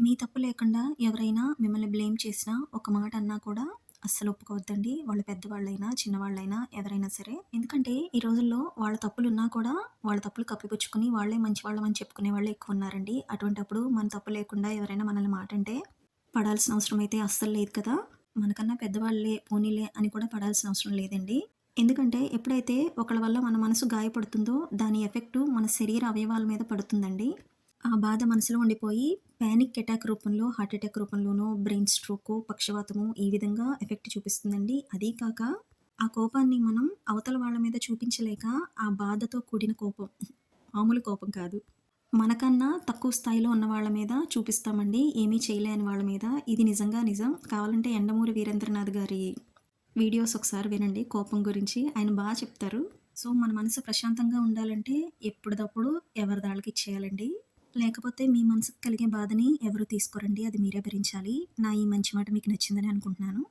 మీ తప్పు లేకుండా ఎవరైనా మిమ్మల్ని బ్లేమ్ చేసినా, ఒక మాట అన్నా కూడా అస్సలు ఒప్పుకోవద్దండి. వాళ్ళు పెద్దవాళ్ళైనా, చిన్నవాళ్ళైనా ఎవరైనా సరే. ఎందుకంటే ఈ రోజుల్లో వాళ్ళ తప్పులున్నా కూడా వాళ్ళ తప్పులు కప్పిపుచ్చుకొని వాళ్ళే మంచివాళ్ళమని చెప్పుకునే వాళ్ళే ఎక్కువున్నారండి. అటువంటప్పుడు మన తప్పు లేకుండా ఎవరైనా మనల్ని మాటంటే పడాల్సిన అవసరం అయితే అస్సలు లేదు కదా! మనకన్నా పెద్దవాళ్ళే పోనీలే అని కూడా పడాల్సిన అవసరం లేదండి. ఎందుకంటే ఎప్పుడైతే ఒకళ్ళ వల్ల మన మనసు గాయపడుతుందో దాని ఎఫెక్టు మన శరీర అవయవాల మీద పడుతుందండి. ఆ బాధ మనసులో ఉండిపోయి పానిక్ అటాక్ రూపంలో, హార్ట్ అటాక్ రూపంలోనో, బ్రెయిన్ స్ట్రోకో, పక్షవాతమో ఈ విధంగా ఎఫెక్ట్ చూపిస్తుందండి. అదీ కాక ఆ కోపాన్ని మనం అవతల వాళ్ళ మీద చూపించలేక ఆ బాధతో కూడిన కోపం మామూలు కోపం కాదు. మనకన్నా తక్కువ స్థాయిలో ఉన్న వాళ్ళ మీద చూపిస్తామండి. ఏమీ చేయలేని వాళ్ళ మీద. ఇది నిజంగా నిజం. కావాలంటే 'యండమూరి వీరేంద్రనాథ్' గారి వీడియోస్ ఒకసారి వినండి కోపం గురించి. ఆయన చెప్తారు. సో, మన మనసు ప్రశాంతంగా ఉండాలంటే ఎప్పటిదప్పుడు ఎవరిదాళ్ళకి ఇచ్చేయాలండి. లేకపోతే మీ మనసుకు కలిగే బాధని ఎవరు తీసుకోరండి. అది మీరే భరించాలి. నా ఈ మంచి మాట మీకు నచ్చిందని అనుకుంటున్నాను.